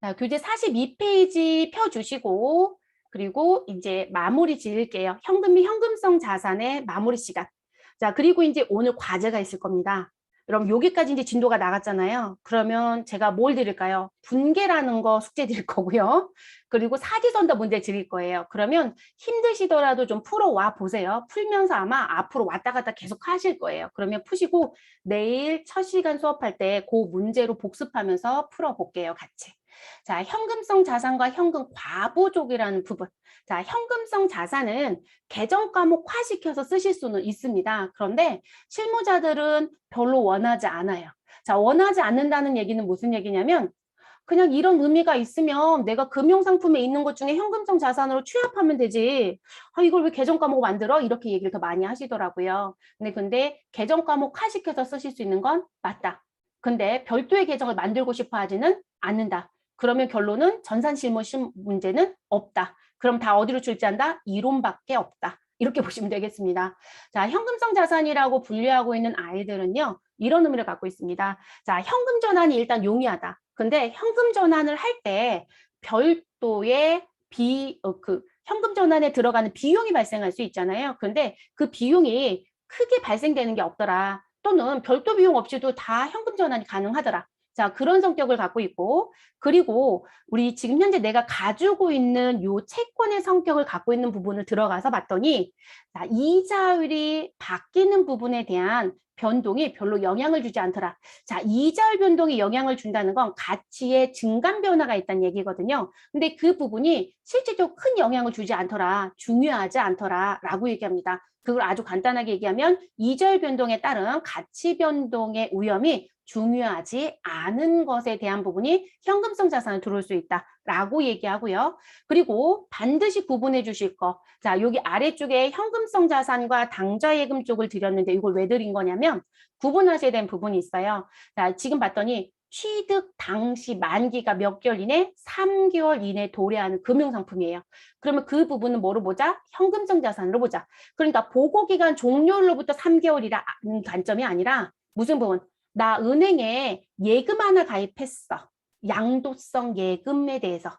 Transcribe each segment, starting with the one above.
자, 교재 42페이지 펴주시고, 그리고 이제 마무리 지을게요. 현금 및 현금성 자산의 마무리 시간. 자, 그리고 이제 오늘 과제가 있을 겁니다. 그럼 여기까지 이제 진도가 나갔잖아요. 그러면 제가 뭘 드릴까요? 분계라는 거 숙제 드릴 거고요. 그리고 사지선다 문제 드릴 거예요. 그러면 힘드시더라도 좀 풀어와 보세요. 풀면서 아마 앞으로 왔다 갔다 계속 하실 거예요. 그러면 푸시고 내일 첫 시간 수업할 때 그 문제로 복습하면서 풀어볼게요. 같이. 자, 현금성 자산과 현금 과보족이라는 부분. 자, 현금성 자산은 계정 과목화시켜서 쓰실 수는 있습니다. 그런데 실무자들은 별로 원하지 않아요. 자, 원하지 않는다는 얘기는 무슨 얘기냐면 그냥 이런 의미가 있으면 내가 금융상품에 있는 것 중에 현금성 자산으로 취합하면 되지. 아, 이걸 왜 계정 과목 만들어? 이렇게 얘기를 더 많이 하시더라고요. 근데 계정 과목화시켜서 쓰실 수 있는 건 맞다. 근데 별도의 계정을 만들고 싶어 하지는 않는다. 그러면 결론은 전산실무 문제는 없다. 그럼 다 어디로 출제한다? 이론밖에 없다. 이렇게 보시면 되겠습니다. 자, 현금성 자산이라고 분류하고 있는 아이들은요. 이런 의미를 갖고 있습니다. 자, 현금 전환이 일단 용이하다. 근데 현금 전환을 할 때 별도의 현금 전환에 들어가는 비용이 발생할 수 있잖아요. 근데 그 비용이 크게 발생되는 게 없더라. 또는 별도 비용 없이도 다 현금 전환이 가능하더라. 자, 그런 성격을 갖고 있고, 그리고 우리 지금 현재 내가 가지고 있는 요 채권의 성격을 갖고 있는 부분을 들어가서 봤더니, 자, 이자율이 바뀌는 부분에 대한 변동이 별로 영향을 주지 않더라. 자, 이자율 변동이 영향을 준다는 건 가치의 증감 변화가 있다는 얘기거든요. 근데 그 부분이 실질적으로 큰 영향을 주지 않더라. 중요하지 않더라. 라고 얘기합니다. 그걸 아주 간단하게 얘기하면 이자율 변동에 따른 가치 변동의 위험이 중요하지 않은 것에 대한 부분이 현금성 자산에 들어올 수 있다라고 얘기하고요. 그리고 반드시 구분해 주실 거. 자, 여기 아래쪽에 현금성 자산과 당좌예금 쪽을 드렸는데 이걸 왜 드린 거냐면 구분하셔야 되는 부분이 있어요. 자, 지금 봤더니 취득 당시 만기가 몇 개월 이내? 3개월 이내 도래하는 금융상품이에요. 그러면 그 부분은 뭐로 보자? 현금성 자산으로 보자. 그러니까 보고기간 종료로부터 3개월이라는 관점이 아니라 무슨 부분? 나 은행에 예금 하나 가입했어. 양도성 예금에 대해서.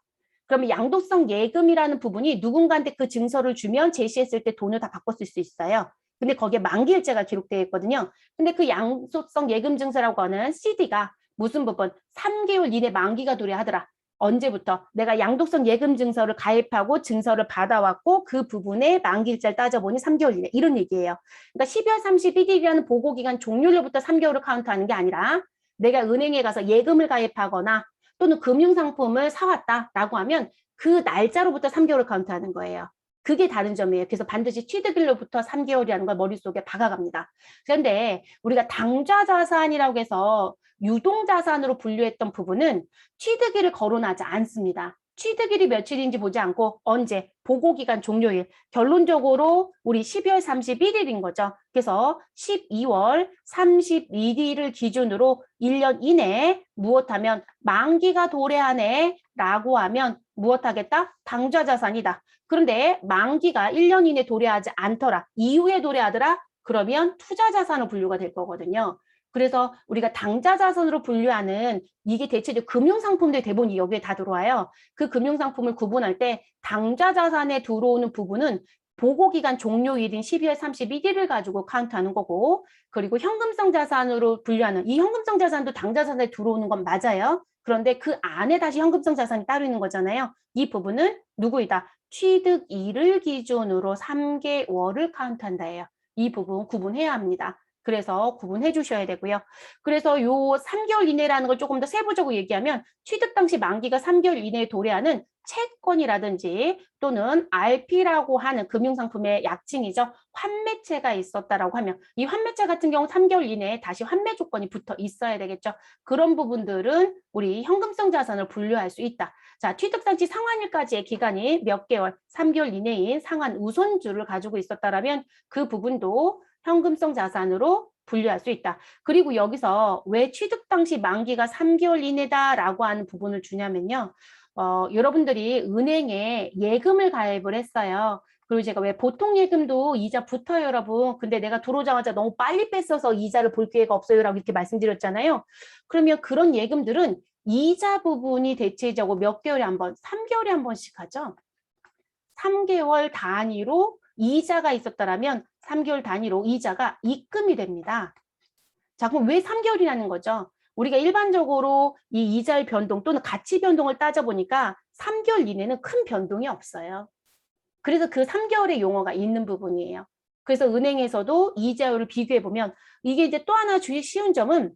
그러면 양도성 예금이라는 부분이 누군가한테 그 증서를 주면 제시했을 때 돈을 다 바꿨을 수 있어요. 근데 거기에 만기일자가 기록되어 있거든요. 근데 그 양도성 예금 증서라고 하는 CD가 무슨 부분? 3개월 이내 만기가 도래하더라. 언제부터? 내가 양도성 예금 증서를 가입하고 증서를 받아왔고 그 부분에 만기일자를 따져보니 3개월 이내 이런 얘기예요. 그러니까 12월 31일이라는 보고기간 종료일부터 3개월을 카운트하는 게 아니라 내가 은행에 가서 예금을 가입하거나 또는 금융상품을 사왔다라고 하면 그 날짜로부터 3개월을 카운트하는 거예요. 그게 다른 점이에요. 그래서 반드시 취득일로부터 3개월이라는 걸 머릿속에 박아갑니다. 그런데 우리가 당좌자산이라고 해서 유동자산으로 분류했던 부분은 취득일을 거론하지 않습니다. 취득일이 며칠인지 보지 않고 언제, 보고기간 종료일, 결론적으로 우리 12월 31일인 거죠. 그래서 12월 31일을 기준으로 1년 이내에 무엇하면 만기가 도래하네 라고 하면 무엇하겠다? 당좌자산이다. 그런데 만기가 1년 이내 도래하지 않더라. 이후에 도래하더라. 그러면 투자자산으로 분류가 될 거거든요. 그래서 우리가 당좌자산으로 분류하는 이게 대체적으로 금융상품들 대부분 여기에 다 들어와요. 그 금융상품을 구분할 때 당좌자산에 들어오는 부분은 보고기간 종료일인 12월 31일을 가지고 카운트하는 거고 그리고 현금성 자산으로 분류하는 이 현금성 자산도 당좌자산에 들어오는 건 맞아요. 그런데 그 안에 다시 현금성 자산이 따로 있는 거잖아요. 이 부분은 누구이다? 취득일을 기준으로 3개월을 카운트한다예요. 이 부분 구분해야 합니다. 그래서 구분해 주셔야 되고요. 그래서 요 3개월 이내라는 걸 조금 더 세부적으로 얘기하면 취득 당시 만기가 3개월 이내에 도래하는 채권이라든지 또는 RP라고 하는 금융상품의 약칭이죠. 환매체가 있었다라고 하면 이 환매체 같은 경우 3개월 이내에 다시 환매 조건이 붙어 있어야 되겠죠. 그런 부분들은 우리 현금성 자산을 분류할 수 있다. 자, 취득 당시 상환일까지의 기간이 몇 개월, 3개월 이내인 상환 우선주를 가지고 있었다라면 그 부분도 현금성 자산으로 분류할 수 있다. 그리고 여기서 왜 취득 당시 만기가 3개월 이내다라고 하는 부분을 주냐면요. 여러분들이 은행에 예금을 가입을 했어요. 그리고 제가 왜 보통 예금도 이자 붙어요, 여러분. 근데 내가 들어오자마자 너무 빨리 뺐어서 이자를 볼 기회가 없어요라고 이렇게 말씀드렸잖아요. 그러면 그런 예금들은 이자 부분이 대체적으로 몇 개월에 한 번, 3개월에 한 번씩 하죠. 3개월 단위로 이자가 있었다라면 3개월 단위로 이자가 입금이 됩니다. 자, 그럼 왜 3개월이라는 거죠? 우리가 일반적으로 이 이자의 변동 또는 가치 변동을 따져보니까 3개월 이내는 큰 변동이 없어요. 그래서 그 3개월의 용어가 있는 부분이에요. 그래서 은행에서도 이자율을 비교해보면 이게 이제 또 하나 주의 쉬운 점은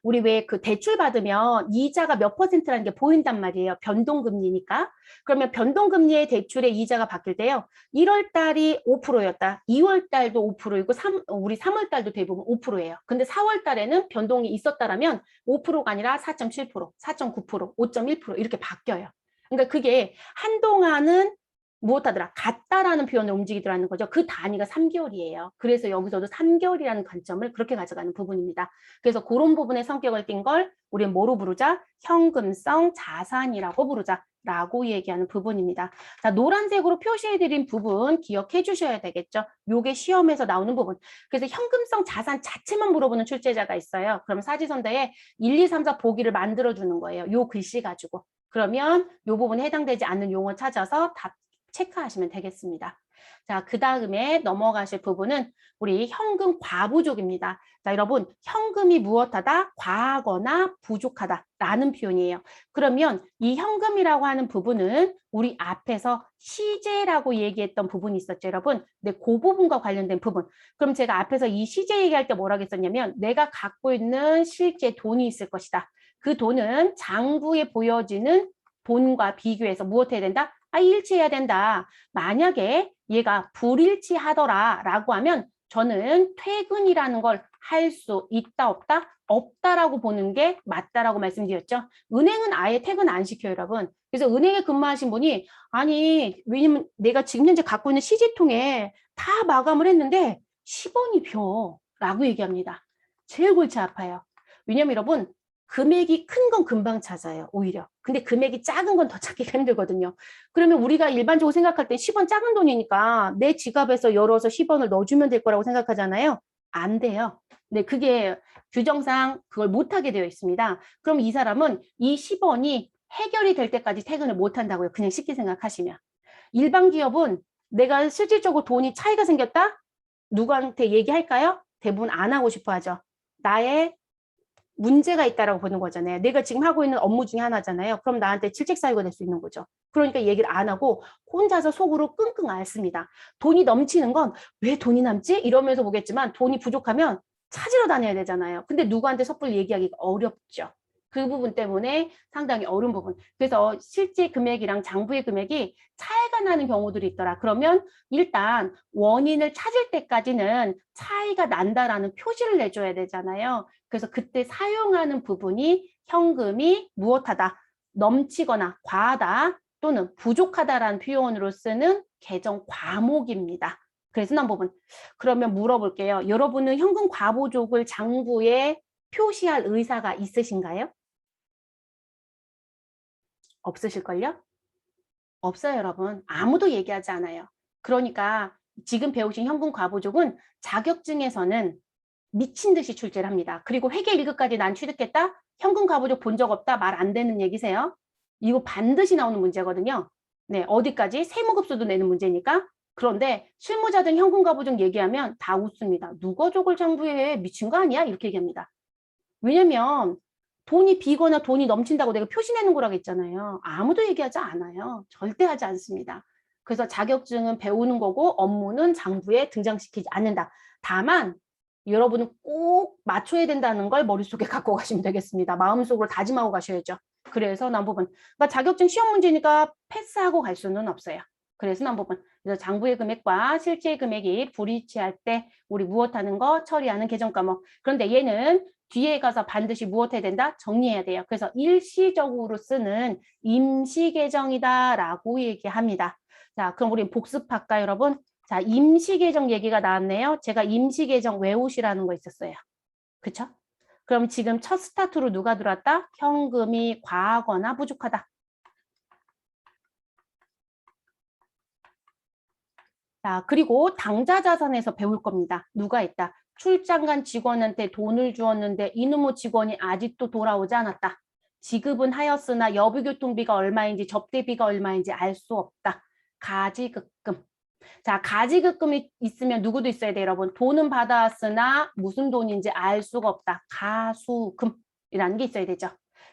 우리 왜 그 대출 받으면 이자가 몇 %라는 게 보인단 말이에요. 변동금리니까. 그러면 변동금리의 대출의 이자가 바뀔 때요. 1월 달이 5%였다. 2월 달도 5%이고 우리 3월 달도 대부분 5%예요. 근데 4월 달에는 변동이 있었다라면 5%가 아니라 4.7%, 4.9%, 5.1% 이렇게 바뀌어요. 그러니까 그게 한동안은 무엇하더라? 같다라는 표현을 움직이더라는 거죠. 그 단위가 3개월이에요. 그래서 여기서도 3개월이라는 관점을 그렇게 가져가는 부분입니다. 그래서 그런 부분의 성격을 띈 걸 우리는 뭐로 부르자? 현금성 자산이라고 부르자. 라고 얘기하는 부분입니다. 자, 노란색으로 표시해드린 부분 기억해 주셔야 되겠죠. 요게 시험에서 나오는 부분. 그래서 현금성 자산 자체만 물어보는 출제자가 있어요. 그럼 사지선다에 1, 2, 3, 4 보기를 만들어주는 거예요. 요 글씨 가지고. 그러면 요 부분에 해당되지 않는 용어 찾아서 답 체크하시면 되겠습니다. 자, 그 다음에 넘어가실 부분은 우리 현금 과부족입니다. 자, 여러분, 현금이 무엇하다? 과하거나 부족하다라는 표현이에요. 그러면 이 현금이라고 하는 부분은 우리 앞에서 시제라고 얘기했던 부분이 있었죠, 여러분. 네, 그 부분과 관련된 부분. 그럼 제가 앞에서 이 시제 얘기할 때 뭐라고 했었냐면 내가 갖고 있는 실제 돈이 있을 것이다. 그 돈은 장부에 보여지는 돈과 비교해서 무엇 해야 된다? 일치해야 된다. 만약에 얘가 불일치하더라라고 하면 저는 퇴근이라는 걸 할 수 있다 없다? 없다라고 보는 게 맞다라고 말씀드렸죠. 은행은 아예 퇴근 안 시켜요, 여러분. 그래서 은행에 근무하신 분이 아니 왜냐면 내가 지금 현재 갖고 있는 시지통에 다 마감을 했는데 10원이 벼 라고 얘기합니다. 제일 골치 아파요. 왜냐면 여러분 금액이 큰 건 금방 찾아요, 오히려. 근데 금액이 작은 건 더 찾기가 힘들거든요. 그러면 우리가 일반적으로 생각할 때 10원 작은 돈이니까 내 지갑에서 열어서 10원을 넣어주면 될 거라고 생각하잖아요. 안 돼요. 네, 그게 규정상 그걸 못하게 되어 있습니다. 그럼 이 사람은 이 10원이 해결이 될 때까지 퇴근을 못 한다고요. 그냥 쉽게 생각하시면. 일반 기업은 내가 실질적으로 돈이 차이가 생겼다? 누구한테 얘기할까요? 대부분 안 하고 싶어 하죠. 나의 문제가 있다라고 보는 거잖아요. 내가 지금 하고 있는 업무 중에 하나잖아요. 그럼 나한테 질책 사유가 될 수 있는 거죠. 그러니까 얘기를 안 하고 혼자서 속으로 끙끙 앓습니다. 돈이 넘치는 건 왜 돈이 남지? 이러면서 보겠지만 돈이 부족하면 찾으러 다녀야 되잖아요. 근데 누구한테 섣불리 얘기하기가 어렵죠. 그 부분 때문에 상당히 어려운 부분. 그래서 실제 금액이랑 장부의 금액이 차이가 나는 경우들이 있더라. 그러면 일단 원인을 찾을 때까지는 차이가 난다라는 표시를 내줘야 되잖아요. 그래서 그때 사용하는 부분이 현금이 무엇하다, 넘치거나 과하다 또는 부족하다라는 표현으로 쓰는 계정 과목입니다. 그래서 난 부분. 그러면 물어볼게요. 여러분은 현금 과부족을 장부에 표시할 의사가 있으신가요? 없으실걸요? 없어요, 여러분. 아무도 얘기하지 않아요. 그러니까 지금 배우신 현금 과부족은 자격증에서는 미친 듯이 출제를 합니다. 그리고 회계 1급까지 난 취득했다? 현금 과부족 본 적 없다? 말 안 되는 얘기세요. 이거 반드시 나오는 문제거든요. 네, 어디까지? 세무급수도 내는 문제니까. 그런데 실무자들 현금 과부족 얘기하면 다 웃습니다. 누가 저걸 장부에 미친 거 아니야? 이렇게 얘기합니다. 왜냐면 돈이 비거나 돈이 넘친다고 내가 표시내는 거라고 했잖아요. 아무도 얘기하지 않아요. 절대 하지 않습니다. 그래서 자격증은 배우는 거고 업무는 장부에 등장시키지 않는다. 다만 여러분은 꼭 맞춰야 된다는 걸 머릿속에 갖고 가시면 되겠습니다. 마음속으로 다짐하고 가셔야죠. 그래서 난 부분. 그러니까 자격증 시험 문제니까 패스하고 갈 수는 없어요. 그래서 난 부분. 그래서 장부의 금액과 실제 금액이 불일치할 때 우리 무엇하는 거 처리하는 계정 과목. 그런데 얘는 뒤에 가서 반드시 무엇 해야 된다? 정리해야 돼요. 그래서 일시적으로 쓰는 임시 계정이다라고 얘기합니다. 자, 그럼 우리 복습할까요, 여러분? 자, 임시 계정 얘기가 나왔네요. 제가 임시 계정 외우시라는 거 있었어요. 그쵸? 그럼 지금 첫 스타트로 누가 들어왔다? 현금이 과하거나 부족하다. 자, 그리고 당좌 자산에서 배울 겁니다. 누가 있다? 출장 간 직원한테 돈을 주었는데 이놈의 직원이 아직도 돌아오지 않았다. 지급은 하였으나 여부교통비가 얼마인지 접대비가 얼마인지 알 수 없다. 가지급금. 자, 가지급금이 있으면 누구도 있어야 돼요, 여러분. 돈은 받아왔으나 무슨 돈인지 알 수가 없다. 가수금이라는 게 있어야 되죠.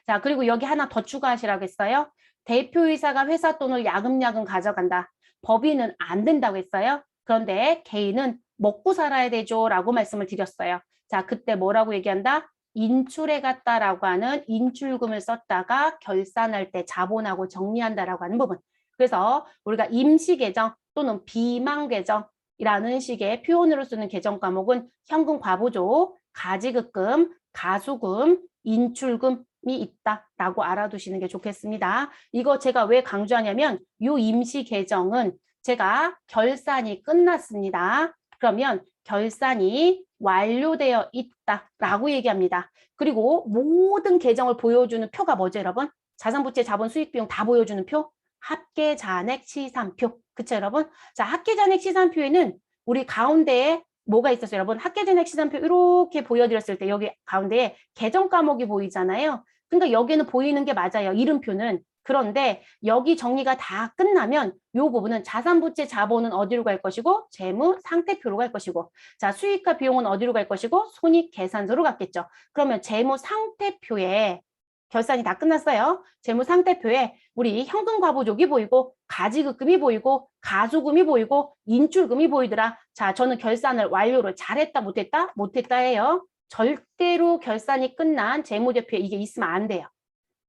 자, 그리고 여기 하나 더 추가하시라고 했어요. 대표이사가 회사 돈을 야금야금 가져간다. 법인은 안 된다고 했어요. 그런데 개인은 먹고 살아야 되죠 라고 말씀을 드렸어요. 자, 그때 뭐라고 얘기한다? 인출해 갔다라고 하는 인출금을 썼다가 결산할 때 자본하고 정리한다라고 하는 부분. 그래서 우리가 임시계정 또는 비망계정이라는 식의 표현으로 쓰는 계정 과목은 현금 과부조, 가지급금, 가수금, 인출금이 있다라고 알아두시는 게 좋겠습니다. 이거 제가 왜 강조하냐면 이 임시계정은 제가 결산이 끝났습니다. 그러면 결산이 완료되어 있다라고 얘기합니다. 그리고 모든 계정을 보여주는 표가 뭐죠, 여러분? 자산부채, 자본, 수익, 비용 다 보여주는 표? 합계잔액 시산표. 그쵸, 여러분? 자, 합계잔액 시산표에는 우리 가운데에 뭐가 있었어요, 여러분? 합계잔액 시산표 이렇게 보여드렸을 때 여기 가운데에 계정 과목이 보이잖아요. 그러니까 여기는 보이는 게 맞아요. 이름표는. 그런데 여기 정리가 다 끝나면 이 부분은 자산부채 자본은 어디로 갈 것이고 재무 상태표로 갈 것이고 자 수익과 비용은 어디로 갈 것이고 손익계산서로 갔겠죠. 그러면 재무 상태표에 결산이 다 끝났어요. 재무 상태표에 우리 현금 과부족이 보이고 가지급금이 보이고 가수금이 보이고 인출금이 보이더라. 자, 저는 결산을 완료를 잘했다 못했다? 못했다예요. 절대로 결산이 끝난 재무제표에 이게 있으면 안 돼요.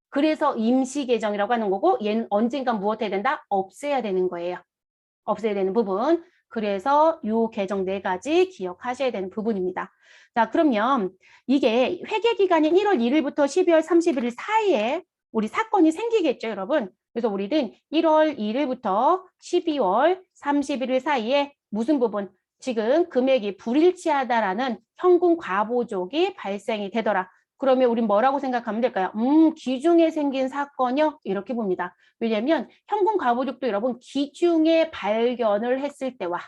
그래서 임시계정이라고 하는 거고 얘는 언젠간 무엇 해야 된다? 없애야 되는 거예요. 없애야 되는 부분. 그래서 이 계정 4가지 기억하셔야 되는 부분입니다. 자, 그러면 이게 회계기간인 1월 1일부터 12월 31일 사이에 우리 사건이 생기겠죠, 여러분? 그래서 우리는 1월 1일부터 12월 31일 사이에 무슨 부분? 지금 금액이 불일치하다라는 현금 과부족이 발생이 되더라. 그러면 우린 뭐라고 생각하면 될까요? 기중에 생긴 사건이요? 이렇게 봅니다. 왜냐면 현금 과부족도 여러분 기중에 발견을 했을 때와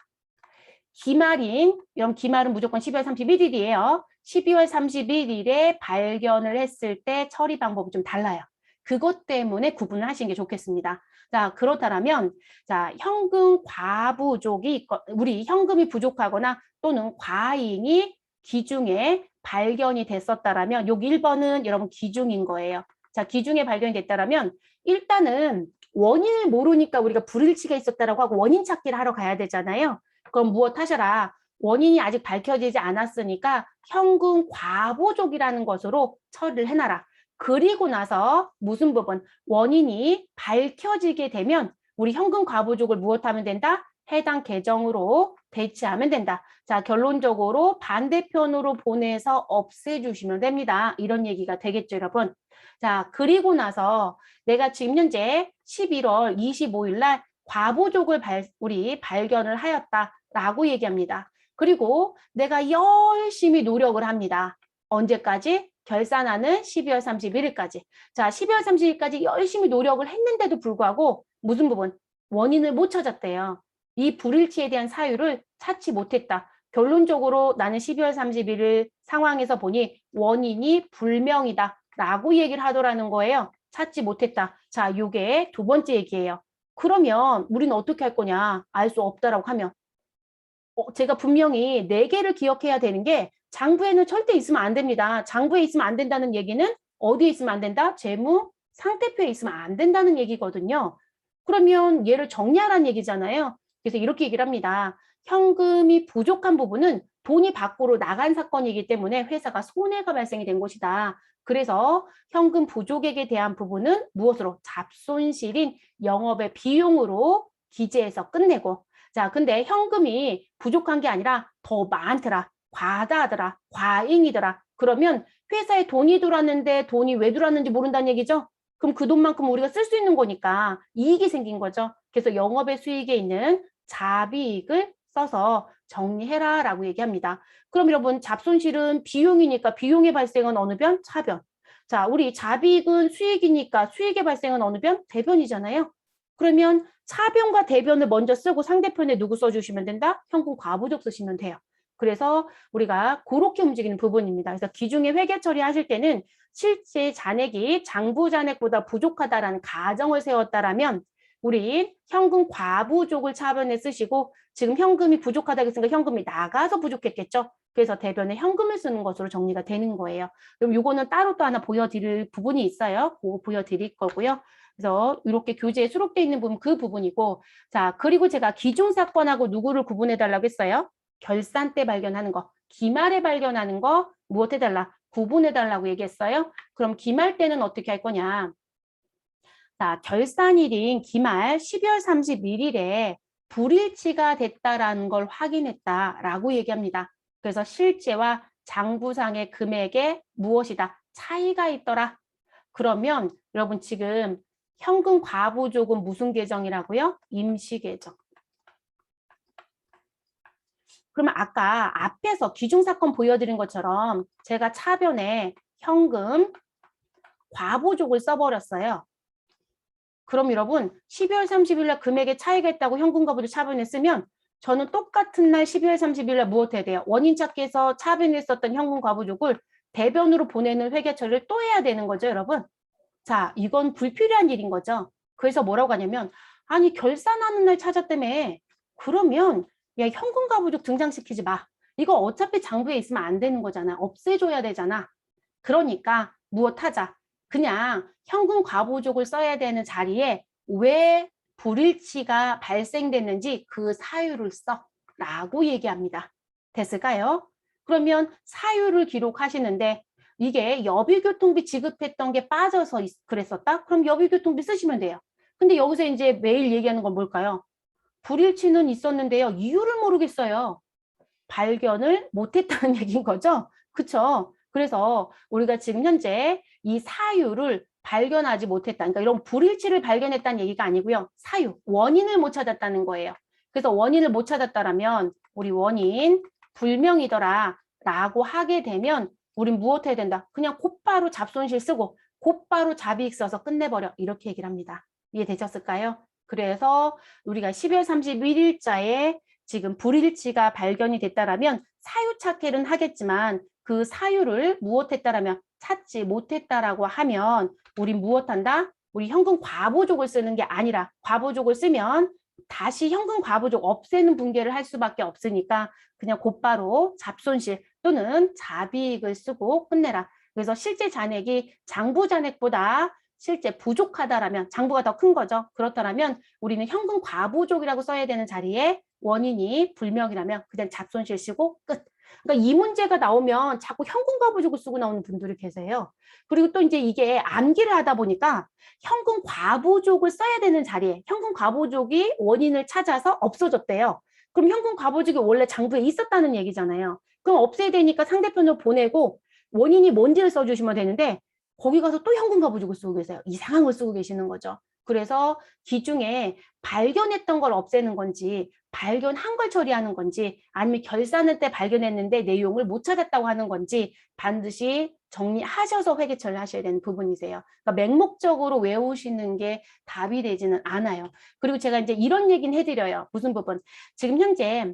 기말인, 이런 기말은 무조건 12월 31일이에요. 12월 31일에 발견을 했을 때 처리 방법이 좀 달라요. 그것 때문에 구분을 하시는 게 좋겠습니다. 자, 그렇다면 자, 현금 과부족이 우리 현금이 부족하거나 또는 과잉이 기중에 발견이 됐었다라면 여기 1번은 여러분 기중인 거예요. 자, 기중에 발견이 됐다라면 일단은 원인을 모르니까 우리가 불일치가 있었다라고 하고 원인 찾기를 하러 가야 되잖아요. 그럼 무엇 하셔라. 원인이 아직 밝혀지지 않았으니까 현금 과부족이라는 것으로 처리를 해놔라. 그리고 나서 무슨 부분? 원인이 밝혀지게 되면 우리 현금 과부족을 무엇하면 된다? 해당 계정으로 대체하면 된다. 자, 결론적으로 반대편으로 보내서 없애주시면 됩니다. 이런 얘기가 되겠죠, 여러분. 자, 그리고 나서 내가 지금 현재 11월 25일 날 과부족을 우리 발견을 하였다라고 얘기합니다. 그리고 내가 열심히 노력을 합니다. 언제까지? 결산하는 12월 31일까지. 자, 12월 30일까지 열심히 노력을 했는데도 불구하고 무슨 부분? 원인을 못 찾았대요. 이 불일치에 대한 사유를 찾지 못했다. 결론적으로 나는 12월 31일 상황에서 보니 원인이 불명이다 라고 얘기를 하더라는 거예요. 찾지 못했다. 자, 요게 두 번째 얘기예요. 그러면 우리는 어떻게 할 거냐? 알 수 없다라고 하면 제가 분명히 4개를 기억해야 되는 게 장부에는 절대 있으면 안 됩니다. 장부에 있으면 안 된다는 얘기는 어디에 있으면 안 된다? 재무 상태표에 있으면 안 된다는 얘기거든요. 그러면 얘를 정리하라는 얘기잖아요. 그래서 이렇게 얘기를 합니다. 현금이 부족한 부분은 돈이 밖으로 나간 사건이기 때문에 회사가 손해가 발생이 된 것이다. 그래서 현금 부족액에 대한 부분은 무엇으로? 잡손실인 영업의 비용으로 기재해서 끝내고 자, 근데 현금이 부족한 게 아니라 더 많더라. 과다하더라. 과잉이더라. 그러면 회사에 돈이 들어왔는데 돈이 왜 들어왔는지 모른다는 얘기죠? 그럼 그 돈만큼 우리가 쓸 수 있는 거니까 이익이 생긴 거죠. 그래서 영업의 수익에 있는 자비익을 써서 정리해라라고 얘기합니다. 그럼 여러분 잡손실은 비용이니까 비용의 발생은 어느 변? 차변. 자, 우리 자비익은 수익이니까 수익의 발생은 어느 변? 대변이잖아요. 그러면 차변과 대변을 먼저 쓰고 상대편에 누구 써주시면 된다? 현금 과부족 쓰시면 돼요. 그래서 우리가 그렇게 움직이는 부분입니다. 그래서 기중의 회계 처리하실 때는 실제 잔액이 장부 잔액보다 부족하다라는 가정을 세웠다라면 우리 현금 과부족을 차변에 쓰시고 지금 현금이 부족하다고 했으니까 현금이 나가서 부족했겠죠. 그래서 대변에 현금을 쓰는 것으로 정리가 되는 거예요. 그럼 이거는 따로 또 하나 보여드릴 부분이 있어요. 그거 보여드릴 거고요. 그래서 이렇게 교재에 수록되어 있는 부분 그 부분이고 자 그리고 제가 기중사건하고 누구를 구분해달라고 했어요? 결산 때 발견하는 거, 기말에 발견하는 거 무엇 해달라? 구분해달라고 얘기했어요. 그럼 기말 때는 어떻게 할 거냐? 자, 결산일인 기말 12월 31일에 불일치가 됐다라는 걸 확인했다라고 얘기합니다. 그래서 실제와 장부상의 금액에 무엇이다? 차이가 있더라. 그러면 여러분 지금 현금 과부족은 무슨 계정이라고요? 임시계정. 그러면 아까 앞에서 기중사건 보여드린 것처럼 제가 차변에 현금 과부족을 써버렸어요. 그럼 여러분 12월 30일 날 금액에 차이가 있다고 현금 과부족 차변에 쓰면 저는 똑같은 날 12월 30일 날 무엇 해야 돼요? 원인 찾기에서 차변에 썼던 현금 과부족을 대변으로 보내는 회계 처리를 또 해야 되는 거죠, 여러분. 자, 이건 불필요한 일인 거죠. 그래서 뭐라고 하냐면 아니 결산하는 날 찾았다며. 그러면 야 현금 과부족 등장시키지 마. 이거 어차피 장부에 있으면 안 되는 거잖아. 없애줘야 되잖아. 그러니까 무엇하자. 그냥 현금 과부족을 써야 되는 자리에 왜 불일치가 발생됐는지 그 사유를 써 라고 얘기합니다. 됐을까요? 그러면 사유를 기록하시는데 이게 여비교통비 지급했던 게 빠져서 그랬었다? 그럼 여비교통비 쓰시면 돼요. 근데 여기서 이제 매일 얘기하는 건 뭘까요? 불일치는 있었는데요. 이유를 모르겠어요. 발견을 못했다는 얘기인 거죠. 그쵸? 그래서 우리가 지금 현재 이 사유를 발견하지 못했다. 그러니까 이런 불일치를 발견했다는 얘기가 아니고요. 사유, 원인을 못 찾았다는 거예요. 그래서 원인을 못 찾았다라면 우리 원인 불명이더라 라고 하게 되면 우린 무엇 해야 된다? 그냥 곧바로 잡손실 쓰고 곧바로 잡이익 써서 끝내버려. 이렇게 얘기를 합니다. 이해되셨을까요? 그래서 우리가 12월 31일자에 지금 불일치가 발견이 됐다라면 사유 찾기는 하겠지만 그 사유를 무엇했다라면 찾지 못했다라고 하면 우리 무엇한다? 우리 현금 과부족을 쓰는 게 아니라 과부족을 쓰면 다시 현금 과부족 없애는 분개를 할 수밖에 없으니까 그냥 곧바로 잡손실 또는 잡이익을 쓰고 끝내라. 그래서 실제 잔액이 장부 잔액보다 실제 부족하다라면 장부가 더 큰 거죠. 그렇다면 우리는 현금 과부족이라고 써야 되는 자리에 원인이 불명이라면 그냥 잡손실 쓰고 끝. 그러니까 이 문제가 나오면 자꾸 현금 과부족을 쓰고 나오는 분들이 계세요. 그리고 또 이제 이게 암기를 하다 보니까 현금 과부족을 써야 되는 자리에 현금 과부족이 원인을 찾아서 없어졌대요. 그럼 현금 과부족이 원래 장부에 있었다는 얘기잖아요. 그럼 없애야 되니까 상대편으로 보내고 원인이 뭔지를 써주시면 되는데 거기 가서 또 현금 과부족을 쓰고 계세요. 이상한 걸 쓰고 계시는 거죠. 그래서 기중에 발견했던 걸 없애는 건지 발견한 걸 처리하는 건지 아니면 결산할 때 발견했는데 내용을 못 찾았다고 하는 건지 반드시 정리하셔서 회계 처리하셔야 되는 부분이세요. 그러니까 맹목적으로 외우시는 게 답이 되지는 않아요. 그리고 제가 이제 이런 얘기는 해드려요. 무슨 부분? 지금 현재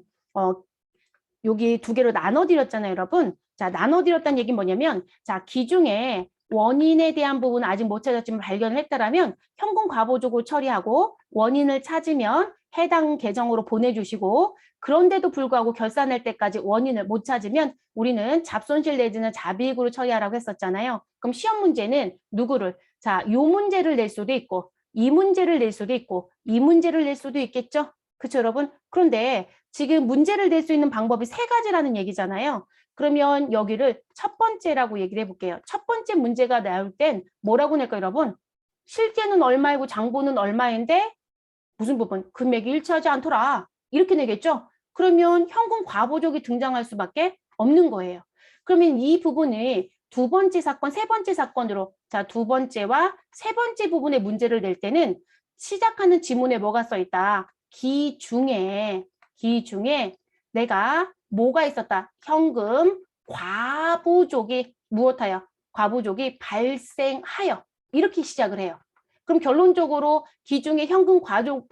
여기 두 개로 나눠드렸잖아요, 여러분. 자, 나눠드렸다는 얘기는 뭐냐면 자, 기중에 원인에 대한 부분은 아직 못 찾았지만 발견을 했다라면 현금 과부족을 처리하고 원인을 찾으면 해당 계정으로 보내주시고 그런데도 불구하고 결산할 때까지 원인을 못 찾으면 우리는 잡손실 내지는 잡이익으로 처리하라고 했었잖아요. 그럼 시험 문제는 누구를? 자, 요 문제를 낼 수도 있고 이 문제를 낼 수도 있고 이 문제를 낼 수도 있겠죠? 그렇죠, 여러분? 그런데 지금 문제를 낼 수 있는 방법이 세 가지라는 얘기잖아요. 그러면 여기를 첫 번째라고 얘기를 해볼게요. 첫 번째 문제가 나올 땐 뭐라고 낼까요, 여러분? 실제는 얼마이고 장부는 얼마인데 무슨 부분? 금액이 일치하지 않더라. 이렇게 내겠죠? 그러면 현금 과부족이 등장할 수밖에 없는 거예요. 그러면 이 부분을 두 번째 사건, 세 번째 사건으로 자, 두 번째와 세 번째 부분의 문제를 낼 때는 시작하는 지문에 뭐가 써 있다? 기중에 내가 뭐가 있었다? 현금 과부족이 무엇하여? 과부족이 발생하여 이렇게 시작을 해요. 그럼 결론적으로 기중에 현금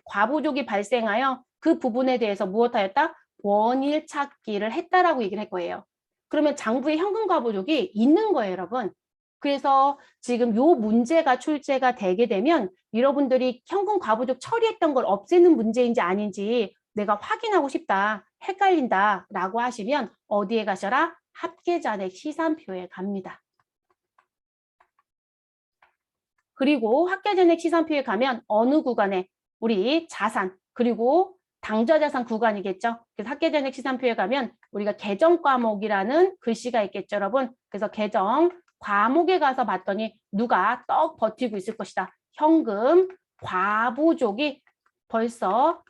과부족이 발생하여 그 부분에 대해서 무엇하였다? 원일 찾기를 했다라고 얘기를 할 거예요. 그러면 장부에 현금 과부족이 있는 거예요, 여러분. 그래서 지금 요 문제가 출제가 되게 되면 여러분들이 현금 과부족 처리했던 걸 없애는 문제인지 아닌지 내가 확인하고 싶다, 헷갈린다 라고 하시면 어디에 가셔라? 합계잔액 시산표에 갑니다. 그리고 합계잔액 시산표에 가면 어느 구간에 우리 자산 그리고 당좌자산 구간이겠죠. 그래서 합계잔액 시산표에 가면 우리가 계정 과목이라는 글씨가 있겠죠, 여러분. 그래서 계정 과목에 가서 봤더니 누가 떡 버티고 있을 것이다. 현금 과부족이 벌써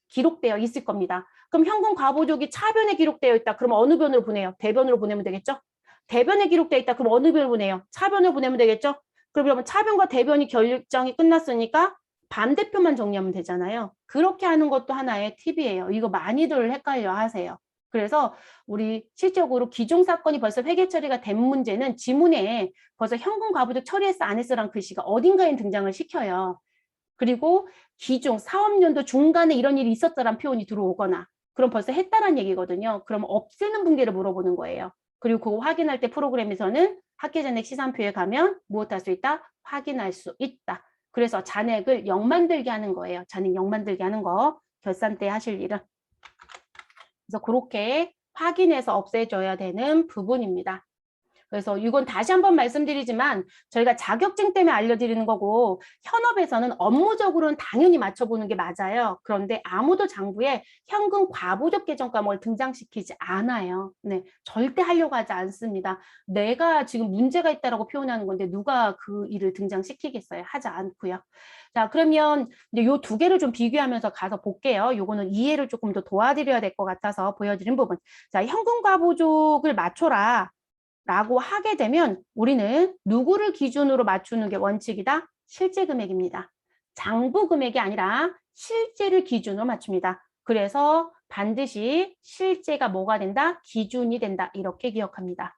기록되어 있을 겁니다. 그럼 현금 과부족이 차변에 기록되어 있다. 그럼 어느 변으로 보내요? 대변으로 보내면 되겠죠? 대변에 기록되어 있다. 그럼 어느 변으로 보내요? 차변으로 보내면 되겠죠? 그러면 차변과 대변이 결정이 끝났으니까 반대편만 정리하면 되잖아요. 그렇게 하는 것도 하나의 팁이에요. 이거 많이들 헷갈려 하세요. 그래서 우리 실적으로 기존 사건이 벌써 회계 처리가 된 문제는 지문에 벌써 현금 과부족 처리했어 안 했어라는 글씨가 어딘가에 등장을 시켜요. 그리고 기존 사업연도 중간에 이런 일이 있었다라는 표현이 들어오거나 그럼 벌써 했다라는 얘기거든요. 그럼 없애는 분계를 물어보는 거예요. 그리고 그거 확인할 때 프로그램에서는 합계잔액 시산표에 가면 무엇할 수 있다? 확인할 수 있다. 그래서 잔액을 0 만들게 하는 거예요. 잔액 0 만들게 하는 거. 결산 때 하실 일은. 그래서 그렇게 확인해서 없애줘야 되는 부분입니다. 그래서 이건 다시 한번 말씀드리지만 저희가 자격증 때문에 알려드리는 거고 현업에서는 업무적으로는 당연히 맞춰보는 게 맞아요. 그런데 아무도 장부에 현금 과부족 계정 과목을 등장시키지 않아요. 네, 절대 하려고 하지 않습니다. 내가 지금 문제가 있다라고 표현하는 건데 누가 그 일을 등장시키겠어요? 하지 않고요. 자, 그러면 이제 요 두 개를 좀 비교하면서 가서 볼게요. 요거는 이해를 조금 더 도와드려야 될 것 같아서 보여드린 부분. 자, 현금 과부족을 맞춰라. 라고 하게 되면 우리는 누구를 기준으로 맞추는 게 원칙이다? 실제 금액입니다. 장부 금액이 아니라 실제를 기준으로 맞춥니다. 그래서 반드시 실제가 뭐가 된다? 기준이 된다. 이렇게 기억합니다.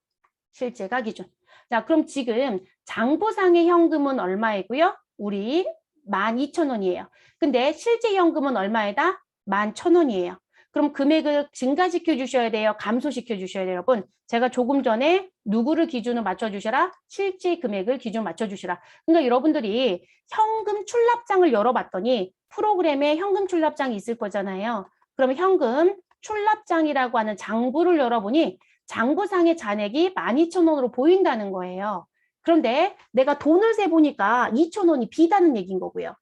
실제가 기준. 자, 그럼 지금 장부상의 현금은 얼마이고요? 우리 12,000원이에요. 근데 실제 현금은 얼마에다? 11,000원이에요. 그럼 금액을 증가시켜 주셔야 돼요? 감소시켜 주셔야 돼요? 여러분, 제가 조금 전에 누구를 기준으로 맞춰주셔라? 실제 금액을 기준으로 맞춰주시라. 그러니까 여러분들이 현금 출납장을 열어봤더니 프로그램에 현금 출납장이 있을 거잖아요. 그러면 현금 출납장이라고 하는 장부를 열어보니 장부상의 잔액이 12,000원으로 보인다는 거예요. 그런데 내가 돈을 세보니까 2,000원이 비다는 얘기인 거고요.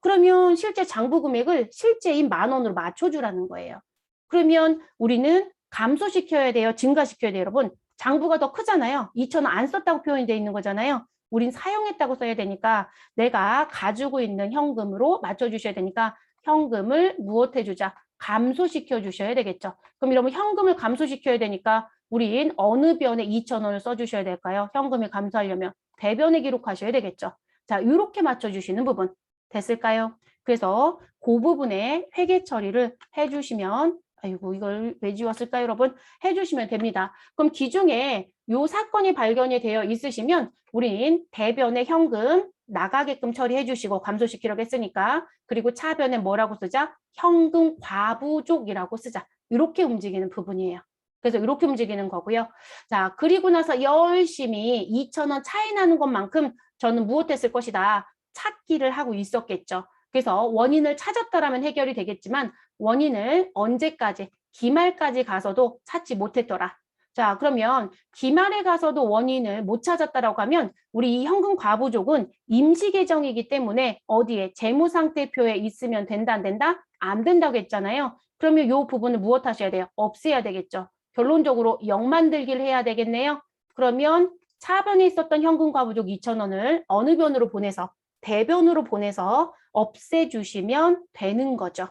그러면 실제 장부 금액을 실제인 10,000원으로 맞춰주라는 거예요. 그러면 우리는 감소시켜야 돼요? 증가시켜야 돼요? 여러분, 장부가 더 크잖아요. 2,000원 안 썼다고 표현이 되어 있는 거잖아요. 우린 사용했다고 써야 되니까 내가 가지고 있는 현금으로 맞춰주셔야 되니까 현금을 무엇 해주자? 감소시켜 주셔야 되겠죠. 그럼 여러분 현금을 감소시켜야 되니까 우린 어느 변에 2,000원을 써주셔야 될까요? 현금을 감소하려면 대변에 기록하셔야 되겠죠. 자, 이렇게 맞춰주시는 부분 됐을까요? 그래서 그 부분에 회계 처리를 해주시면 아이고 이걸 왜 지웠을까요, 여러분? 해주시면 됩니다. 그럼 기중에 요 사건이 발견이 되어 있으시면 우린 대변에 현금 나가게끔 처리해 주시고 감소시키려고 했으니까 그리고 차변에 뭐라고 쓰자? 현금 과부족이라고 쓰자. 이렇게 움직이는 부분이에요. 그래서 이렇게 움직이는 거고요. 자, 그리고 나서 열심히 2,000원 차이 나는 것만큼 저는 무엇했을 것이다. 찾기를 하고 있었겠죠. 그래서 원인을 찾았다라면 해결이 되겠지만 원인을 언제까지? 기말까지 가서도 찾지 못했더라. 자, 그러면 기말에 가서도 원인을 못 찾았다라고 하면 우리 이 현금 과부족은 임시 계정이기 때문에 어디에 재무상태표에 있으면 된다 안 된다? 안 된다고 했잖아요. 그러면 이 부분을 무엇 하셔야 돼요? 없애야 되겠죠. 결론적으로 0 만들기를 해야 되겠네요. 그러면 차변에 있었던 현금 과부족 2,000원을 어느 변으로 보내서 대변으로 보내서 없애주시면 되는 거죠.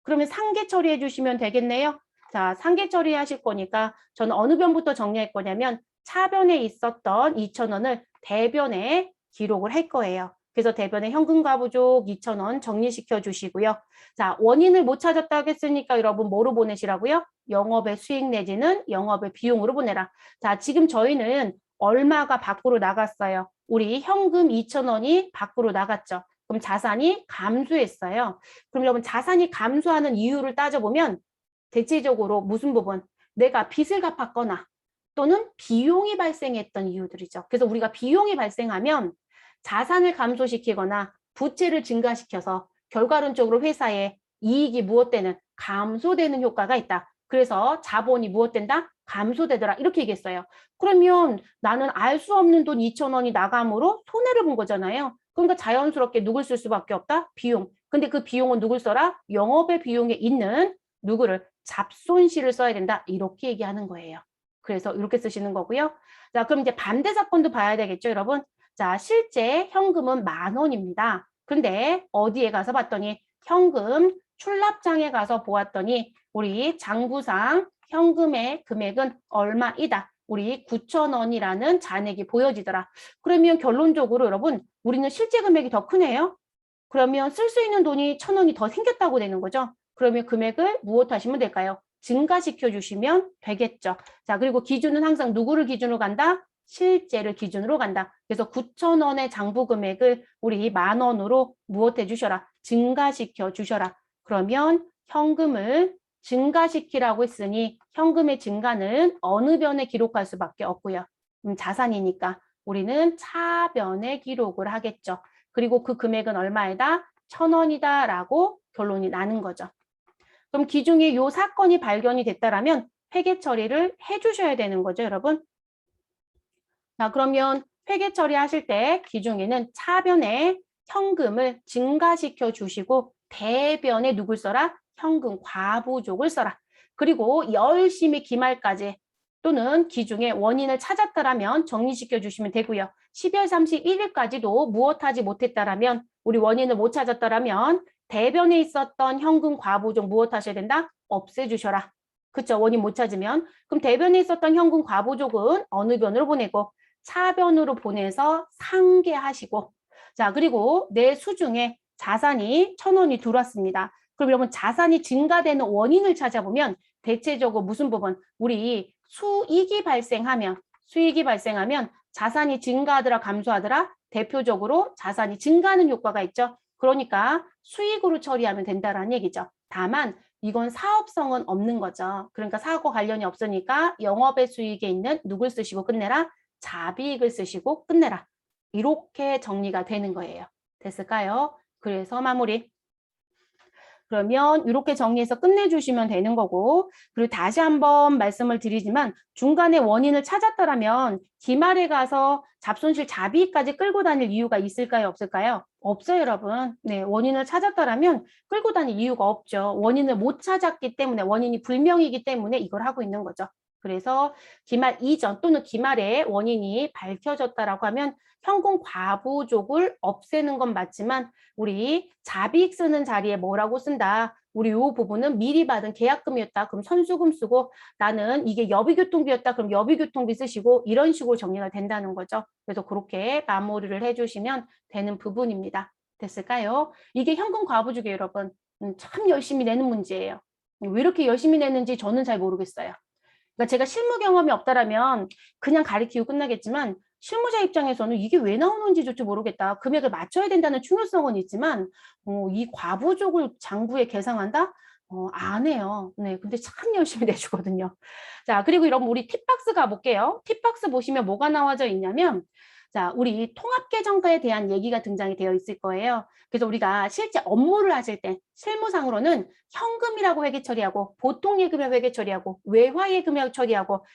그러면 상계 처리해 주시면 되겠네요. 자, 상계 처리하실 거니까 저는 어느 변부터 정리할 거냐면 차변에 있었던 2,000원을 대변에 기록을 할 거예요. 그래서 대변에 현금과 부족 2,000원 정리시켜 주시고요. 자, 원인을 못 찾았다고 했으니까 여러분 뭐로 보내시라고요? 영업의 수익 내지는 영업의 비용으로 보내라. 자, 지금 저희는 얼마가 밖으로 나갔어요? 우리 현금 2,000원이 밖으로 나갔죠. 그럼 자산이 감소했어요. 그럼 여러분 자산이 감소하는 이유를 따져보면 대체적으로 무슨 부분? 내가 빚을 갚았거나 또는 비용이 발생했던 이유들이죠. 그래서 우리가 비용이 발생하면 자산을 감소시키거나 부채를 증가시켜서 결과론적으로 회사의 이익이 무엇되는 감소되는 효과가 있다. 그래서 자본이 무엇된다? 감소되더라. 이렇게 얘기했어요. 그러면 나는 알 수 없는 돈 2,000원이 나감으로 손해를 본 거잖아요. 그러니까 자연스럽게 누굴 쓸 수밖에 없다? 비용. 근데 그 비용은 누굴 써라? 영업의 비용에 있는 누구를? 잡손실을 써야 된다. 이렇게 얘기하는 거예요. 그래서 이렇게 쓰시는 거고요. 자, 그럼 이제 반대 사건도 봐야 되겠죠, 여러분? 자, 실제 현금은 10,000원입니다. 근데 어디에 가서 봤더니 현금 출납장에 가서 보았더니 우리 장부상 현금의 금액은 얼마이다. 우리 9,000원이라는 잔액이 보여지더라. 그러면 결론적으로 여러분, 우리는 실제 금액이 더 크네요. 그러면 쓸 수 있는 돈이 1,000원이 더 생겼다고 되는 거죠. 그러면 금액을 무엇 하시면 될까요? 증가시켜 주시면 되겠죠. 자, 그리고 기준은 항상 누구를 기준으로 간다? 실제를 기준으로 간다. 그래서 9,000원의 장부 금액을 우리 10,000원으로 무엇 해 주셔라? 증가시켜 주셔라. 그러면 현금을 증가시키라고 했으니 현금의 증가는 어느 변에 기록할 수밖에 없고요. 자산이니까 우리는 차변에 기록을 하겠죠. 그리고 그 금액은 얼마이다? 1,000원이다 라고 결론이 나는 거죠. 그럼 기중에 이 사건이 발견이 됐다라면 회계 처리를 해주셔야 되는 거죠, 여러분. 자, 그러면 회계 처리하실 때 기중에는 차변에 현금을 증가시켜 주시고 대변에 누굴 써라? 현금 과부족을 써라. 그리고 열심히 기말까지 또는 기중에 원인을 찾았다라면 정리시켜 주시면 되고요. 12월 31일까지도 무엇하지 못했다라면 우리 원인을 못 찾았다라면 대변에 있었던 현금 과부족 무엇 하셔야 된다? 없애주셔라. 그쵸? 원인 못 찾으면. 그럼 대변에 있었던 현금 과부족은 어느 변으로 보내고 차변으로 보내서 상계하시고 자 그리고 내 수중에 자산이 1,000원이 들어왔습니다. 그럼 여러분 자산이 증가되는 원인을 찾아보면 대체적으로 무슨 부분? 우리 수익이 발생하면 자산이 증가하더라 감소하더라? 대표적으로 자산이 증가하는 효과가 있죠. 그러니까 수익으로 처리하면 된다라는 얘기죠. 다만 이건 사업성은 없는 거죠. 그러니까 사업과 관련이 없으니까 영업의 수익에 있는 누굴 쓰시고 끝내라? 자비익을 쓰시고 끝내라. 이렇게 정리가 되는 거예요. 됐을까요? 그래서 마무리. 그러면 이렇게 정리해서 끝내주시면 되는 거고 그리고 다시 한번 말씀을 드리지만 중간에 원인을 찾았더라면 기말에 가서 잡손실 자비까지 끌고 다닐 이유가 있을까요? 없을까요? 없어요, 여러분. 네, 원인을 찾았더라면 끌고 다닐 이유가 없죠. 원인을 못 찾았기 때문에 원인이 불명이기 때문에 이걸 하고 있는 거죠. 그래서 기말 이전 또는 기말에 원인이 밝혀졌다라고 하면 현금 과부족을 없애는 건 맞지만 우리 자비익 쓰는 자리에 뭐라고 쓴다. 우리 이 부분은 미리 받은 계약금이었다. 그럼 선수금 쓰고 나는 이게 여비교통비였다. 그럼 여비교통비 쓰시고 이런 식으로 정리가 된다는 거죠. 그래서 그렇게 마무리를 해주시면 되는 부분입니다. 됐을까요? 이게 현금 과부족이에요, 여러분. 참 열심히 내는 문제예요. 왜 이렇게 열심히 내는지 저는 잘 모르겠어요. 그러니까 제가 실무 경험이 없다라면 그냥 가르치고 끝나겠지만 실무자 입장에서는 이게 왜 나오는지조차 모르겠다. 금액을 맞춰야 된다는 중요성은 있지만 이 과부족을 장부에 계상한다? 안 해요. 네, 근데 참 열심히 내주거든요. 자, 그리고 여러분 우리 팁박스 가볼게요. 팁박스 보시면 뭐가 나와져 있냐면 자, 우리 통합계정과에 대한 얘기가 등장이 되어 있을 거예요. 그래서 우리가 실제 업무를 하실 때 실무상으로는 현금이라고 회계 처리하고 보통 예금이라고 회계 처리하고 외화 예금이라고 처리하고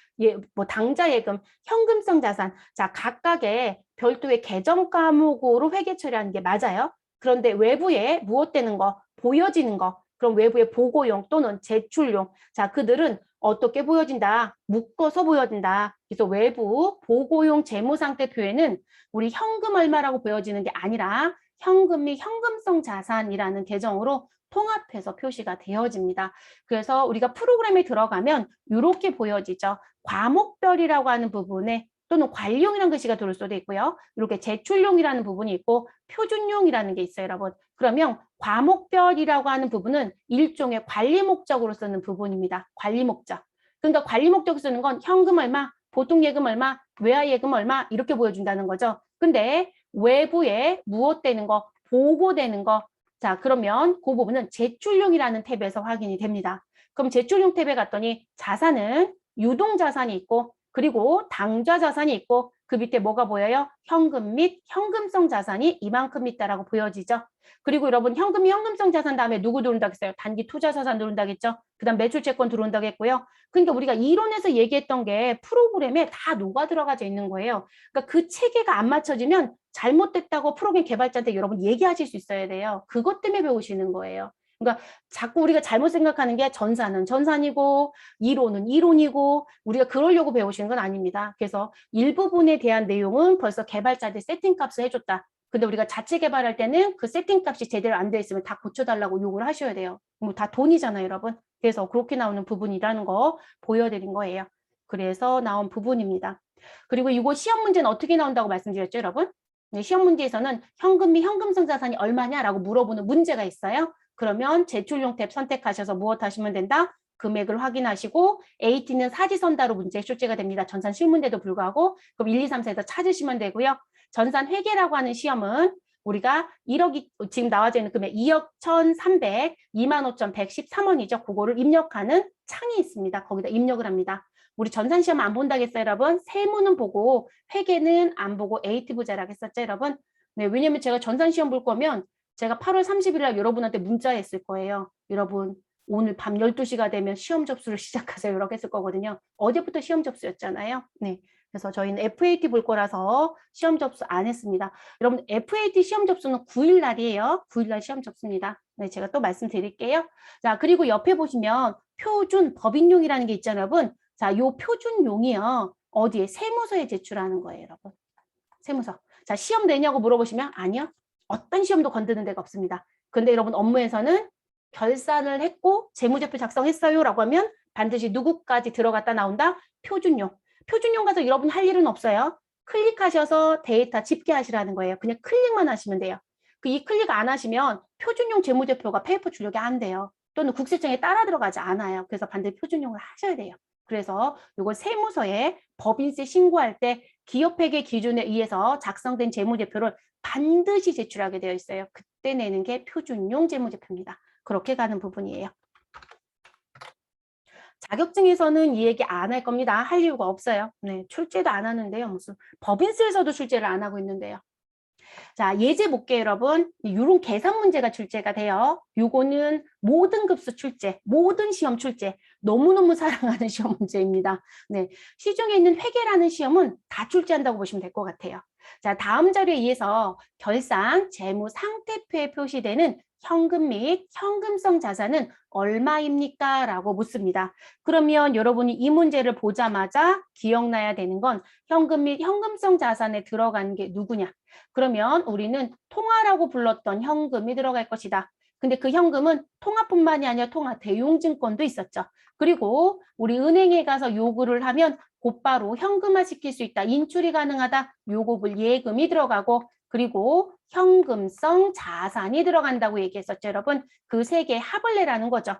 뭐 당좌 예금, 현금성 자산 자 각각의 별도의 계정 과목으로 회계 처리하는 게 맞아요. 그런데 외부에 무엇되는 거 보여지는 거 그럼 외부의 보고용 또는 제출용 자 그들은 어떻게 보여진다? 묶어서 보여진다. 그래서 외부 보고용 재무상태표에는 우리 현금 얼마라고 보여지는 게 아니라 현금 및 현금성 자산이라는 계정으로 통합해서 표시가 되어집니다. 그래서 우리가 프로그램에 들어가면 이렇게 보여지죠. 과목별이라고 하는 부분에 또는 관용이라는 글씨가 들어올 수도 있고요. 이렇게 제출용이라는 부분이 있고 표준용이라는 게 있어요, 여러분. 그러면 과목별이라고 하는 부분은 일종의 관리 목적으로 쓰는 부분입니다. 관리 목적. 그러니까 관리 목적으로 쓰는 건 현금 얼마, 보통 예금 얼마, 외화 예금 얼마 이렇게 보여준다는 거죠. 근데 외부에 무엇되는 거, 보고되는 거. 자, 그러면 그 부분은 제출용이라는 탭에서 확인이 됩니다. 그럼 제출용 탭에 갔더니 자산은 유동자산이 있고 그리고 당좌자산이 있고 그 밑에 뭐가 보여요? 현금 및 현금성 자산이 이만큼 있다라고 보여지죠. 그리고 여러분 현금이 현금성 자산 다음에 누구 들어온다겠어요? 단기 투자 자산 들어온다겠죠. 그다음 매출 채권 들어온다겠고요. 그러니까 우리가 이론에서 얘기했던 게 프로그램에 다 녹아 들어가져 있는 거예요. 그러니까 그 체계가 안 맞춰지면 잘못됐다고 프로그램 개발자한테 여러분 얘기하실 수 있어야 돼요. 그것 때문에 배우시는 거예요. 그러니까 자꾸 우리가 잘못 생각하는 게 전산은 전산이고 이론은 이론이고 우리가 그러려고 배우시는 건 아닙니다. 그래서 일부분에 대한 내용은 벌써 개발자들 세팅값을 해줬다. 근데 우리가 자체 개발할 때는 그 세팅값이 제대로 안 돼 있으면 다 고쳐달라고 요구를 하셔야 돼요. 뭐 다 돈이잖아요, 여러분. 그래서 그렇게 나오는 부분이라는 거 보여드린 거예요. 그래서 나온 부분입니다. 그리고 이거 시험 문제는 어떻게 나온다고 말씀드렸죠, 여러분? 네, 시험 문제에서는 현금 및 현금성 자산이 얼마냐라고 물어보는 문제가 있어요. 그러면 제출용 탭 선택하셔서 무엇 하시면 된다? 금액을 확인하시고 AT는 사지선다로 문제 출제가 됩니다. 전산 실문제도 불구하고 그럼 1, 2, 3, 4에서 찾으시면 되고요. 전산 회계라고 하는 시험은 우리가 1억이 지금 나와져 있는 금액 2억 1,300, 25,113원이죠. 그거를 입력하는 창이 있습니다. 거기다 입력을 합니다. 우리 전산 시험 안 본다겠어요, 여러분? 세무는 보고 회계는 안 보고 AT 보자라고 했었죠, 여러분? 네, 왜냐면 제가 전산 시험 볼 거면 제가 8월 30일 날 여러분한테 문자했을 거예요. 여러분, 오늘 밤 12시가 되면 시험 접수를 시작하세요. 이렇게 했을 거거든요. 어제부터 시험 접수였잖아요. 네. 그래서 저희는 FAT 볼 거라서 시험 접수 안 했습니다. 여러분, FAT 시험 접수는 9일 날이에요. 9일 날 시험 접수입니다. 네, 제가 또 말씀드릴게요. 자, 그리고 옆에 보시면 표준 법인용이라는 게 있잖아요, 여러분. 자, 요 표준용이요. 어디에? 세무서에 제출하는 거예요, 여러분. 세무서. 자, 시험 내냐고 물어보시면 아니요. 어떤 시험도 건드는 데가 없습니다. 근데 여러분 업무에서는 결산을 했고 재무제표 작성했어요 라고 하면 반드시 누구까지 들어갔다 나온다? 표준용. 표준용 가서 여러분 할 일은 없어요. 클릭하셔서 데이터 집계하시라는 거예요. 그냥 클릭만 하시면 돼요. 이 클릭 안 하시면 표준용 재무제표가 페이퍼 출력이 안 돼요. 또는 국세청에 따라 들어가지 않아요. 그래서 반드시 표준용을 하셔야 돼요. 그래서 이걸 세무서에 법인세 신고할 때 기업회계 기준에 의해서 작성된 재무제표를 반드시 제출하게 되어 있어요. 그때 내는 게 표준용 재무제표입니다. 그렇게 가는 부분이에요. 자격증에서는 이 얘기 안 할 겁니다. 할 이유가 없어요. 네, 출제도 안 하는데요. 무슨 법인세에서도 출제를 안 하고 있는데요. 자, 예제 볼게요, 여러분. 이런 계산 문제가 출제가 돼요. 요거는 모든 급수 출제, 모든 시험 출제, 너무너무 사랑하는 시험 문제입니다. 네, 시중에 있는 회계라는 시험은 다 출제한다고 보시면 될 것 같아요. 자, 다음 자료에 의해서 결산, 재무 상태표에 표시되는 현금 및 현금성 자산은 얼마입니까? 라고 묻습니다. 그러면 여러분이 이 문제를 보자마자 기억나야 되는 건 현금 및 현금성 자산에 들어간 게 누구냐? 그러면 우리는 통화라고 불렀던 현금이 들어갈 것이다. 근데 그 현금은 통화뿐만이 아니라 통화 대용증권도 있었죠. 그리고 우리 은행에 가서 요구를 하면 곧바로 현금화 시킬 수 있다. 인출이 가능하다. 요구불 예금이 들어가고 그리고 현금성 자산이 들어간다고 얘기했었죠, 여러분. 그 세 개의 합을 내라는 거죠.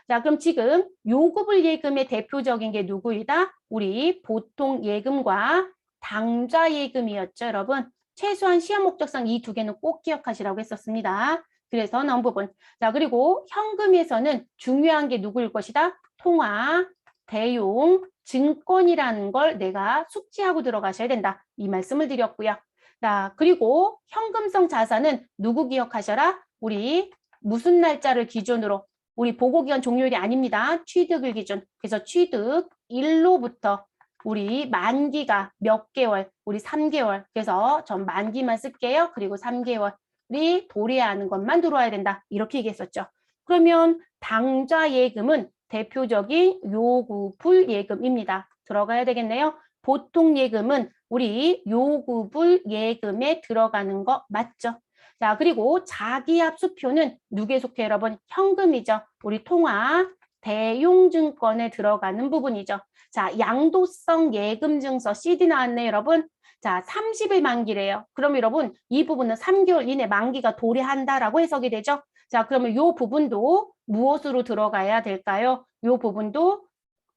자, 그럼 지금 요구불 예금의 대표적인 게 누구이다? 우리 보통 예금과 당좌 예금이었죠, 여러분. 최소한 시험 목적상 이 두 개는 꼭 기억하시라고 했었습니다. 그래서 나온 부분. 자, 그리고 현금에서는 중요한 게 누구일 것이다? 통화, 대용, 증권이라는 걸 내가 숙지하고 들어가셔야 된다. 이 말씀을 드렸고요. 자, 그리고 현금성 자산은 누구 기억하셔라? 우리 무슨 날짜를 기준으로? 우리 보고기간 종료일이 아닙니다. 취득일 기준. 그래서 취득 일로부터 우리 만기가 몇 개월? 우리 3개월. 그래서 전 만기만 쓸게요. 그리고 3개월이 도래하는 것만 들어와야 된다. 이렇게 얘기했었죠. 그러면 당좌 예금은 대표적인 요구불 예금입니다. 들어가야 되겠네요. 보통 예금은 우리 요구불 예금에 들어가는 거 맞죠? 자, 그리고 자기압 수표는 누구에 속해 여러분? 현금이죠. 우리 통화 대용증권에 들어가는 부분이죠. 자, 양도성 예금증서 CD 나왔네, 여러분. 자, 30일 만기래요. 그럼 여러분, 이 부분은 3개월 이내 만기가 도래한다라고 해석이 되죠. 자, 그러면 이 부분도 무엇으로 들어가야 될까요? 이 부분도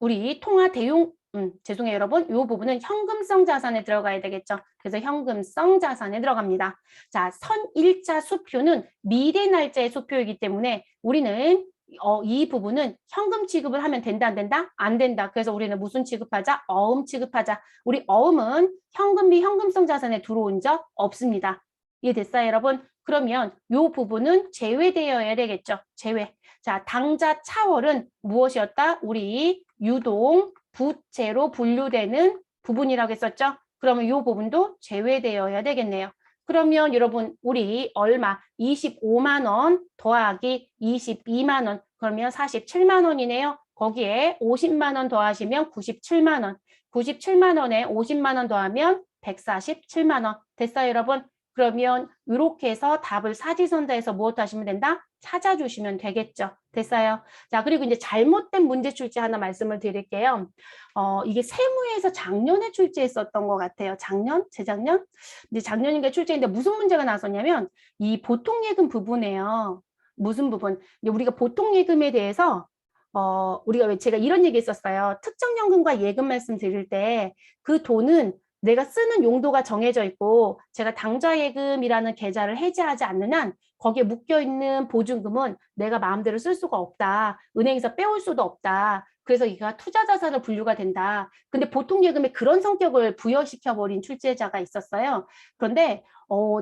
우리 통화 대용, 죄송해요, 여러분. 이 부분은 현금성 자산에 들어가야 되겠죠. 그래서 현금성 자산에 들어갑니다. 자, 선일자 수표는 미래 날짜의 수표이기 때문에 우리는 이 부분은 현금 취급을 하면 된다, 안 된다? 안 된다. 그래서 우리는 무슨 취급하자? 어음 취급하자. 우리 어음은 현금 및 현금성 자산에 들어온 적 없습니다. 이해됐어요, 여러분? 그러면 이 부분은 제외되어야 되겠죠. 제외. 자, 당좌 차월은 무엇이었다? 우리 유동 부채로 분류되는 부분이라고 했었죠. 그러면 이 부분도 제외되어야 되겠네요. 그러면 여러분 우리 얼마? 25만 원 더하기 22만 원 그러면 47만 원이네요. 거기에 50만 원 더하시면 97만 원. 97만 원에 50만 원 더하면 147만 원. 됐어요, 여러분? 그러면 이렇게 해서 답을 사지선다해서 무엇 하시면 된다? 찾아주시면 되겠죠. 됐어요? 자, 그리고 이제 잘못된 문제 출제 하나 말씀을 드릴게요. 이게 세무에서 작년에 출제했었던 것 같아요. 작년? 재작년? 이제 작년인가 출제인데 무슨 문제가 나왔었냐면 이 보통예금 부분이에요. 무슨 부분? 이제 우리가 보통예금에 대해서 우리가 왜 제가 이런 얘기 했었어요. 특정연금과 예금 말씀 드릴 때 그 돈은 내가 쓰는 용도가 정해져 있고 제가 당좌예금이라는 계좌를 해지하지 않는 한 거기에 묶여있는 보증금은 내가 마음대로 쓸 수가 없다. 은행에서 빼올 수도 없다. 그래서 이가 투자자산으로 분류가 된다. 근데 보통 예금에 그런 성격을 부여시켜버린 출제자가 있었어요. 그런데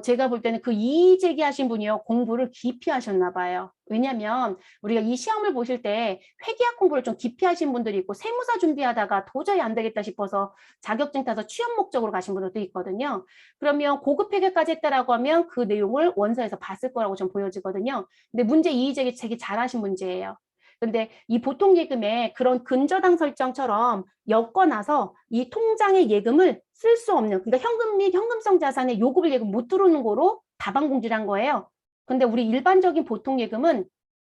제가 볼 때는 그 이의 제기하신 분이요. 공부를 깊이 하셨나 봐요. 왜냐하면 우리가 이 시험을 보실 때 회계학 공부를 좀 깊이 하신 분들이 있고 세무사 준비하다가 도저히 안 되겠다 싶어서 자격증 따서 취업 목적으로 가신 분들도 있거든요. 그러면 고급 회계까지 했다라고 하면 그 내용을 원서에서 봤을 거라고 좀 보여지거든요. 근데 문제 이의 제기 되게 잘하신 문제예요. 근데 이 보통 예금에 그런 근저당 설정처럼 엮어 놔서 이 통장의 예금을 쓸 수 없는, 그러니까 현금 및 현금성 자산에 요금을 예금 못 들어오는 거로 다방공지를 한 거예요. 근데 우리 일반적인 보통 예금은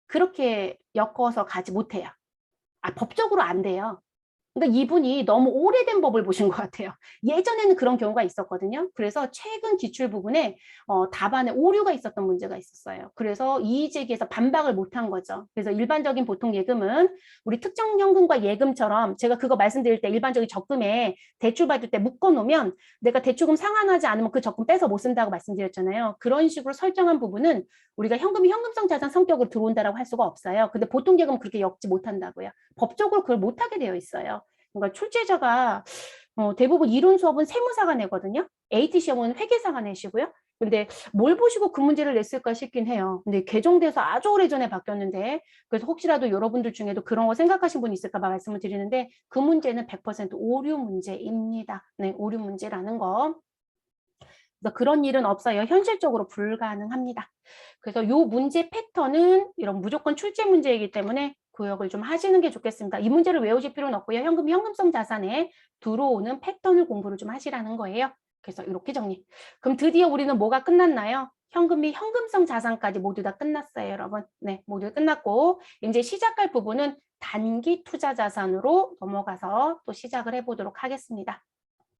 그렇게 엮어서 가지 못해요. 법적으로 안 돼요. 그러니까 이분이 너무 오래된 법을 보신 것 같아요. 예전에는 그런 경우가 있었거든요. 그래서 최근 기출 부분에 답안에 오류가 있었던 문제가 있었어요. 그래서 이의 제기에서 반박을 못한 거죠. 그래서 일반적인 보통 예금은 우리 특정 현금과 예금처럼 제가 그거 말씀드릴 때 일반적인 적금에 대출 받을 때 묶어놓으면 내가 대출금 상환하지 않으면 그 적금 빼서 못 쓴다고 말씀드렸잖아요. 그런 식으로 설정한 부분은 우리가 현금이 현금성 자산 성격으로 들어온다라고 할 수가 없어요. 근데 보통 예금은 그렇게 엮지 못한다고요. 법적으로 그걸 못하게 되어 있어요. 그러니까 출제자가 대부분 이론 수업은 세무사가 내거든요. AT 시험은 회계사가 내시고요. 근데 뭘 보시고 그 문제를 냈을까 싶긴 해요. 근데 개정돼서 아주 오래전에 바뀌었는데 그래서 혹시라도 여러분들 중에도 그런 거 생각하신 분 있을까 봐 말씀을 드리는데 그 문제는 100% 오류 문제입니다. 네, 오류 문제라는 거. 그래서 그런 일은 없어요. 현실적으로 불가능합니다. 그래서 이 문제 패턴은 이런 무조건 출제 문제이기 때문에 구역을 좀 하시는 게 좋겠습니다. 이 문제를 외우실 필요는 없고요. 현금, 현금성 자산에 들어오는 패턴을 공부를 좀 하시라는 거예요. 그래서 이렇게 정리. 그럼 드디어 우리는 뭐가 끝났나요? 현금 및 현금성 자산까지 모두 다 끝났어요, 여러분. 네, 모두 끝났고 이제 시작할 부분은 단기 투자 자산으로 넘어가서 또 시작을 해보도록 하겠습니다.